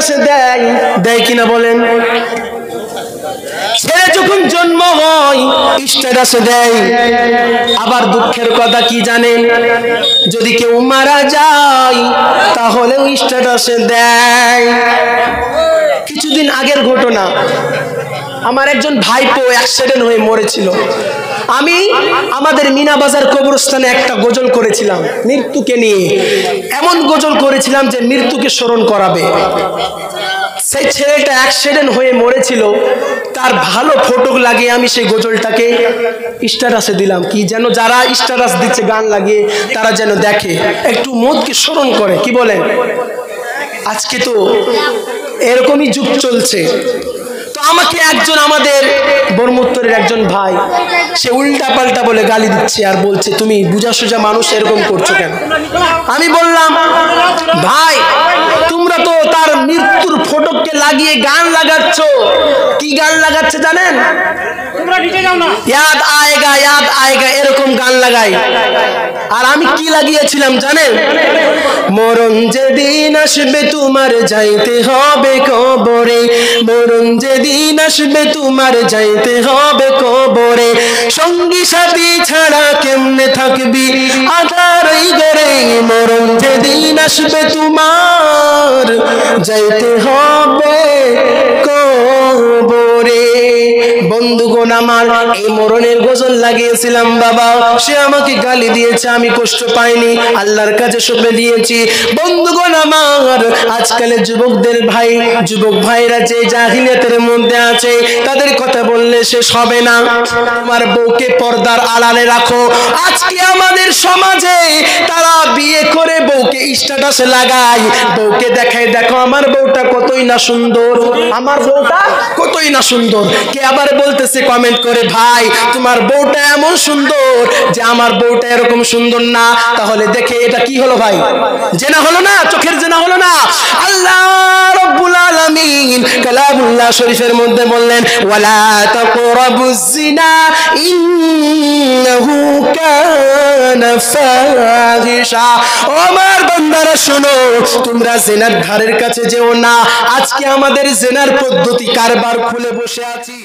স্ট্যাটাসে দেয়, দেয় কিনা বলেন? ছেলে যখন জন্ম হয় স্ট্যাটাসে দেয়। আবার দুঃখের কথা কি জানেন? যদি কেউ মারা যায় তাহলেও স্ট্যাটাসে দেয়। কিছুদিন আগের ঘটনা, আমার একজন ভাইপো অ্যাক্সিডেন্ট হয়ে মরেছিল। আমি আমাদের মিনাবাজার কবরস্থানে একটা গজল করেছিলাম মৃত্যুকে নিয়ে। এমন গজল করেছিলাম যে মৃত্যুকে স্মরণ করাবে। সেই ছেলেটা অ্যাক্সিডেন্ট হয়ে মরেছিল, তার ভালো ফটো লাগিয়ে আমি সেই গজলটাকে স্ট্যাটাসে দিলাম। কি যেন যারা স্ট্যাটাস দিচ্ছে গান লাগিয়ে, তারা যেন দেখে, একটু মৌতকে স্মরণ করে। কি বলেন? আজকে তো এরকমই যুগ চলছে। তো আমাকে একজন আমাদের বর্মোত্তরের একজন ভাই, সে উল্টা পাল্টা বলে গালি দিচ্ছে আর বলছে তুমি বুঝা সুঝা মানুষ এরকম করছো কেন? আমি বললাম ভাই তোমরা তো তার মৃত্যুর ফটোকে লাগিয়ে গান লাগাচ্ছ। কি গান লাগাচ্ছে জানেন? ইয়াদ আয়েগা ইয়াদ আয়েগা এরকম গান লাগাই। আর আমি কি লাগিয়েছিলাম জানেন? মরণ যেদিন আসবে তোমার যাইতে হবে কবরে, মরণ যেদিন আসবে তোমার যাইতে হবে কবরে, সঙ্গী সাথী ছাড়া কেমনে থাকবি আধার এই ঘরে, মরণ যেদিন আসবে তোমার যাইতে হবে কবরে। বন্ধুগণ আমার, এই মরণের গজল লাগিয়েছিলাম বাবা, সে আমাকে গালি দিয়েছে, আমি কষ্ট পাইনি, আল্লাহর কাছে সঁপে দিয়েছি। বন্ধুগণ আমার, আজকালের যুবকদের ভাই, যুবক ভাইরা যে জাহিলিয়াতের মধ্যে আছে, তাদের কথা বললে শেষ হবে না। আমার বউকে পর্দার আড়ালে রাখো। আজকে আমাদের সমাজে তারা বিয়ে করে বউকে স্ট্যাটাসে লাগায়, বউকে দেখায় দেখো আমার বউটা কতই না সুন্দর, আমার বউটা কতই না সুন্দর। কে আবার বলতেছে কমেন্ট করে ভাই তোমার বউটা এমন সুন্দর যে আমার বউটা এরকম সুন্দর না। তাহলে দেখে এটা কি হলো ভাই? জেনা হলো না? চোখের জেনা হলো না? আল্লাহ রাব্বুল আলামিন কালামুল্লাহ শরীফের মধ্যে বললেন ওয়ালা তাকরাবুজ জিনা ইন্নাহু কানা ফাহিশা। ও আমার বান্দারা শোনো, তোমরা জিনার ধারের কাছে যেও না। আজকে আমাদের জিনার পদ্ধতি কারবার খুলে বসে আছি।